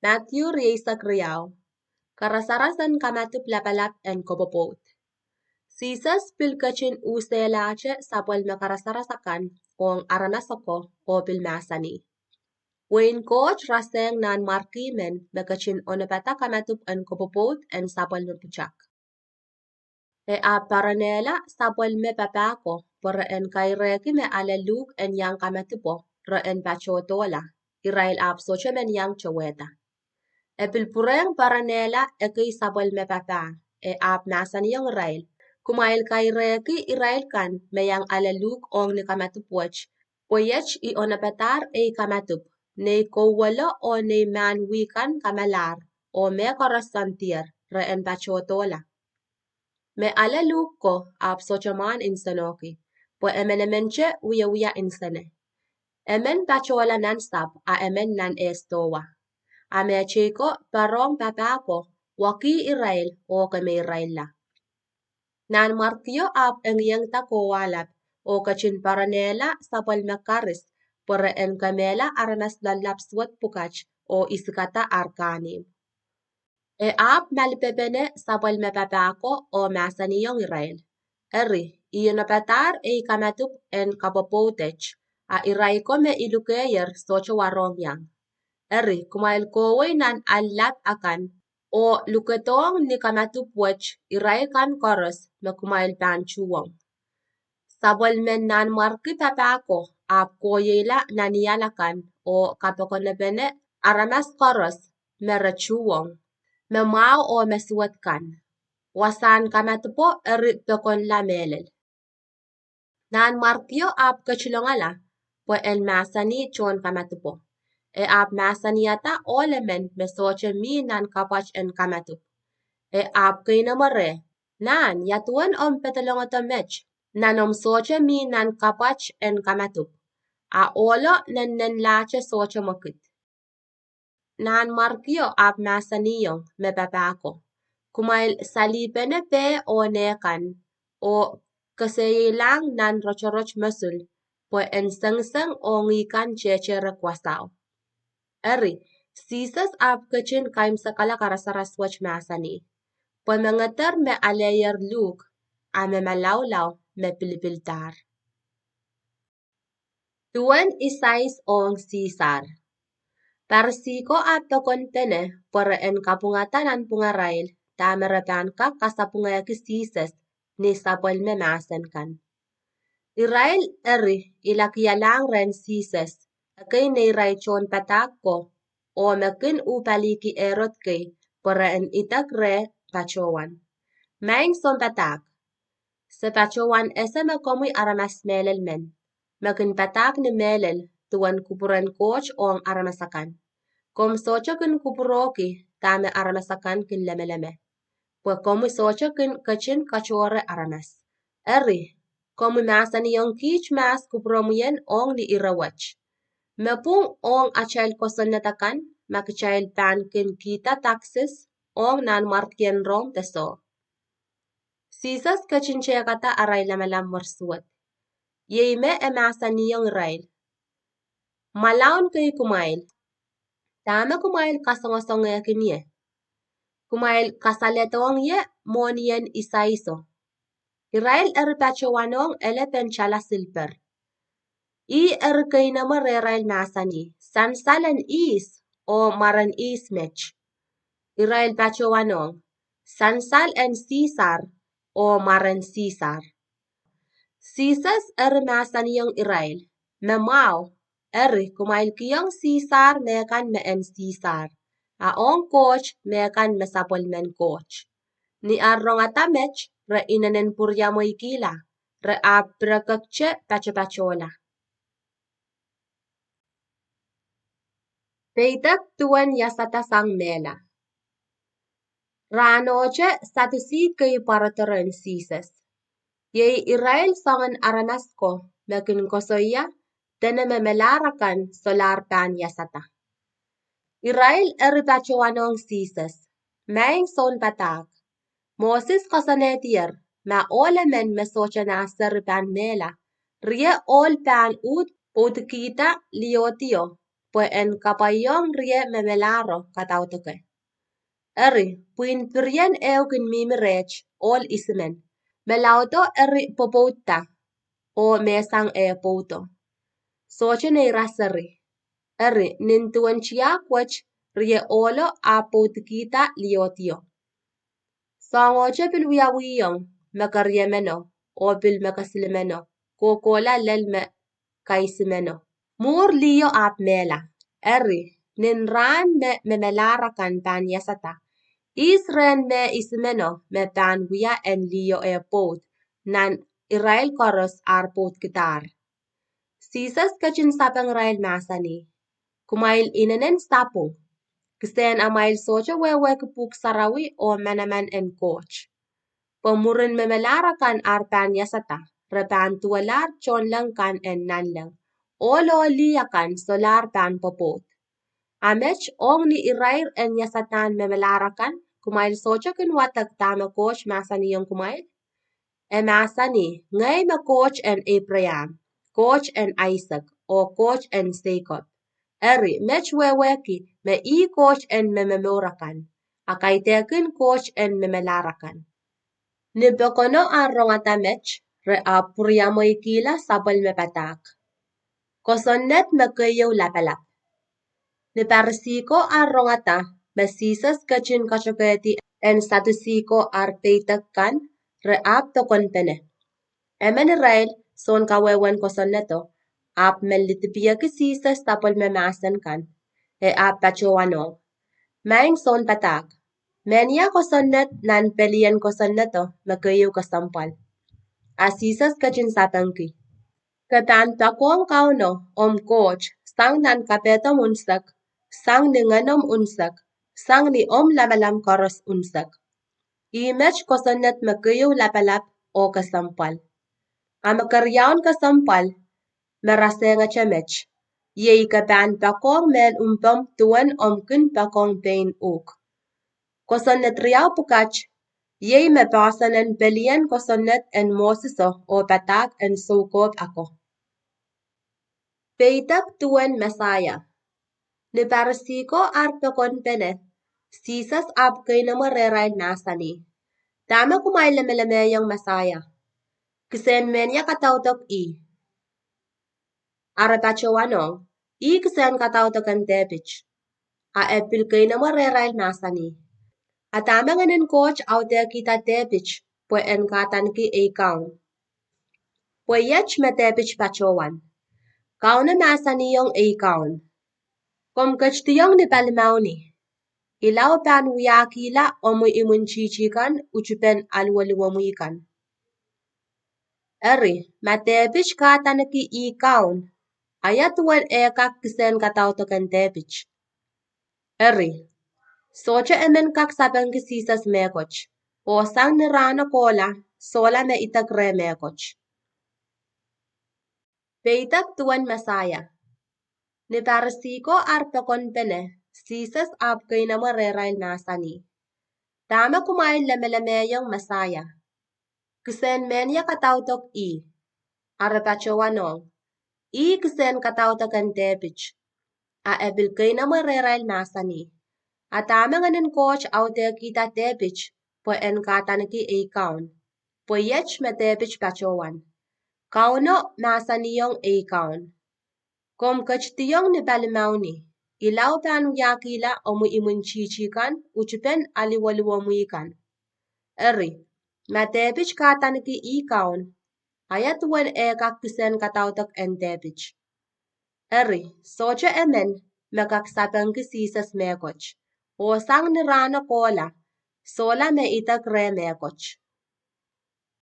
Matthew riesa kriyaw. Karasarasan kamatup lapalap en kopopot. Sisas pilkachin uselache sapwal me karasarasakan kong aramasako o pilmasani. Wain coach raseng nan markimen bekachin onepata kamatup en kopopot en sapwal me puchak. E a paranela sapwal me papako por en kaireki me aleluk en yang kamatupo re en pachotola. Irail ap soche men yang chaweta. E pilpureng paranela e kay sapwal me papa e ap nasan yung Irail. Kumail kaireki Irail kan me yang aleluk ong ni kamatupoch. Poyech I onapatar e kamatup. Ne kowalo o ne manwikan kamalar o me korasantir re en pachotola. Me aleluk ko ap sochaman insanoki. Po emenemenche uya insane. Emen pachola nan sap a emen nan estowa. Ame chiko parong papako waki Irail o kame Iraila. Nan markyo ap engyang takowalap o kachin paranela sapal makaris por en kamela aramas lalapswat pukach o iskata arkanim. E ap malpepene sapal mapapako o masaniyong Irail. Eri, iyonapatar e kamatup en kapopotech a iraiko me ilukeyer socho warong yang. Eri, kumail koway nan alat akan o luketong ni kamatupwech Irail kan koros me kumail panchuwong. Sabol men nan marki papako ap koyela naniyalakan o kapokonebene aramas koros me rachuwong. Me mao o mesuwatkan. Wasan kamatupo eri pekon la melel. Nan markyo ap kachilongala po el masani chon kamatupo. E ap masaniata olemen mesoche mi nan kapach en kamatup. E ap kainamore nan yatuan petalongotomech nanom soche mi nan kapach en kamatup. A olo nen lache soche mokit. Nan markyo ap masaniyong me papako. Kumail salipene pe o nekan o kaseyilang nan rochoroch masul po en seng o ngikan chechere kwasaw. Eri, sisas ap kachin kaim sakala karasaraswach masani. Po mengater me aleyer luk ame malawlaw me pilipiltar. Tuan isais ong Sisar. Parsiko ap tokontene por en kapungatan an pungarail tamerapan ka kasapungayaki sisas ni sapwal me masen kan. Irail eri ilakiyalang ren sisas akay ni raichon patako o mekin upaliki erot kay por en itak re pachowan. Maing son patak. Sa pachowan ese me komoy aramas melel men. Mekin patak ni melel tuan kupuran coach ong aramasakan. Kom socho kin kupuroki tame aramasakan kin lemeleme. Pues komoy socho kin kachin kachore aramas. Eri, komoy masan yung kich mas kupuromuyen ong ni irawach. Mepung ong achail kosonatakan makichail pan kin kita taxes ong nan markien rom teso. Sisas kachin chekata aray lamalam morsuat. Yeime emasan yung Irail. Malaon kay kumail. Tama kumail kasongasonge kinye. Kumail kasaletong ye monien isaiso. Irail eripachowanong elepen chala silper. I erkay na marerail masani. Sansalan is o maran ismech. Irail pachowanong. Sansal en Sisar o maran Sisar. Sisas masani yung Irail. Memao. Eri kumail kiyong Sisar mekan me en Sisar. Aong coach mekan mesapol men coach. Ni arrongatamech re inanen puryamo ikila. Re aprakakche pachopachola. Peitak tuan yasata sang mela. Ranoche satusi kay paratoren Sisas. Yei Irail sangan aranasko mekin kosoya teneme melarakan solar pan yasata. Irail eripachowanong Sisas. Maing son patak. Moses kasanetier ma olemen mesocha na seripan mela. Rie ol pan ut utkita liotio pues en kapayong rie memelaro katautoke. Eri, puin pirien eukin mimirech ol ismen. Melauto eri popouta o mesang pouto. Soche nei raseri. Eri nintuanchia kwach rie olo a poutikita liotio. Songoche bil wiyawiyong makariemeno o bil makasilimeno. Kokola lelme kaisimeno. Mur liyo ap mela. Eri nin ran me memelara kan pan yasata. Israel me isimeno me pan wiya en liyo pot nan Israel koros ar pot kitar. Sisas kachin sapang Israel masani. Kumail inenen sapong. Kisten amail socha wewe kepuk sarawi o menaman en coach. Pemurin memelara kan ar pan yasata. Repan tualar chonlang kan en nanlang. Olo liya kan solar pan popot. Amech ong ni Israel en yasatan memelara kan. Kumail socha kin watak tama coach masani yung kumail. E masani ngay ma coach en Abraham, coach en Isaac o coach en Jacob. Eri mech weweki me I coach en mememorakan. Akaitekin coach en memelarakan. Nibekono arongata mech re apuriamo ikila sabal me patak. Kosonnet me kayo lapalap. Niparsiko arongata me sisas kachin kachoketi en statusiko arpeitakan re ap tokon pene. Emen Israel son kawewen kosonneto ap melitipia kisisas tapol me masan kan e ap pachoano. Maing son patak. Menia kosonnet nan pelien kosonneto me kayo kasampal. Asisas kachin sapangki. Katan takong kauno coach sang nan kapetom unsak, sang ni nganom unsak, sang ni lamalam koros unsak. Imech kosonnet makayo lapalap o kasampal. Amakaryaon kasampal, merasenga chamech. Yei katan pakong men tuan kin pakong pain ok. Kosonnet riyaw pukach, yei me pasanen pelien kosonnet en mosiso o patak en sukop ako. Peitak tuan Mesaya. Ni parsiko arpekon pene. Sisas ap kainamo reray nasani. Tama kumailame yung Mesaya. Kisen menya katautok I. Arapachowanong. I kisen katautok ang tepich. A epil kainamo reray nasani. Atama nganin coach aute kita tepich. Pwe en katan ki ikaw. Pwe yech me tepich pachowan. Kauna masani yung ikaw. Kom kachtiyong ni palimauni. Ilaw pan wiyakila omu imunchichikan uchupen alwaluwamuikan. Eri, matepich katanaki ikaun. Ayatuan ekak kisen katautokan tepich. Eri, socha emen kak sabang kisisas mekoch. O sang ni rana kola, sola me itagre mekoch. Peitak tuan Mesaya. Ni parsiko arpekon pene, sisas ap kainamo reray nasani. Tama kumain lamelameyang Mesaya. Kisen menya katautok I. Arapachowanong. I kisen katautok ang tepich. A ebil kainamo reray nasani. Atama nganin coach aute kita tepich, po en katanaki ikaun. Po yech me tepich pachowan. Kauno nasaniyong ikaun. Kom kachtiyong ni palimauni, ilaw pan yakila omu imunchichikan, uchupen aliwaluwamuikan. Eri, matepich kataniki ikaun, ayatuan ekak kisen katautok en tepich. Eri, socha emen, mekaksapang kisisas mekoch, o sang ni rana kola, sola me itagre mekoch.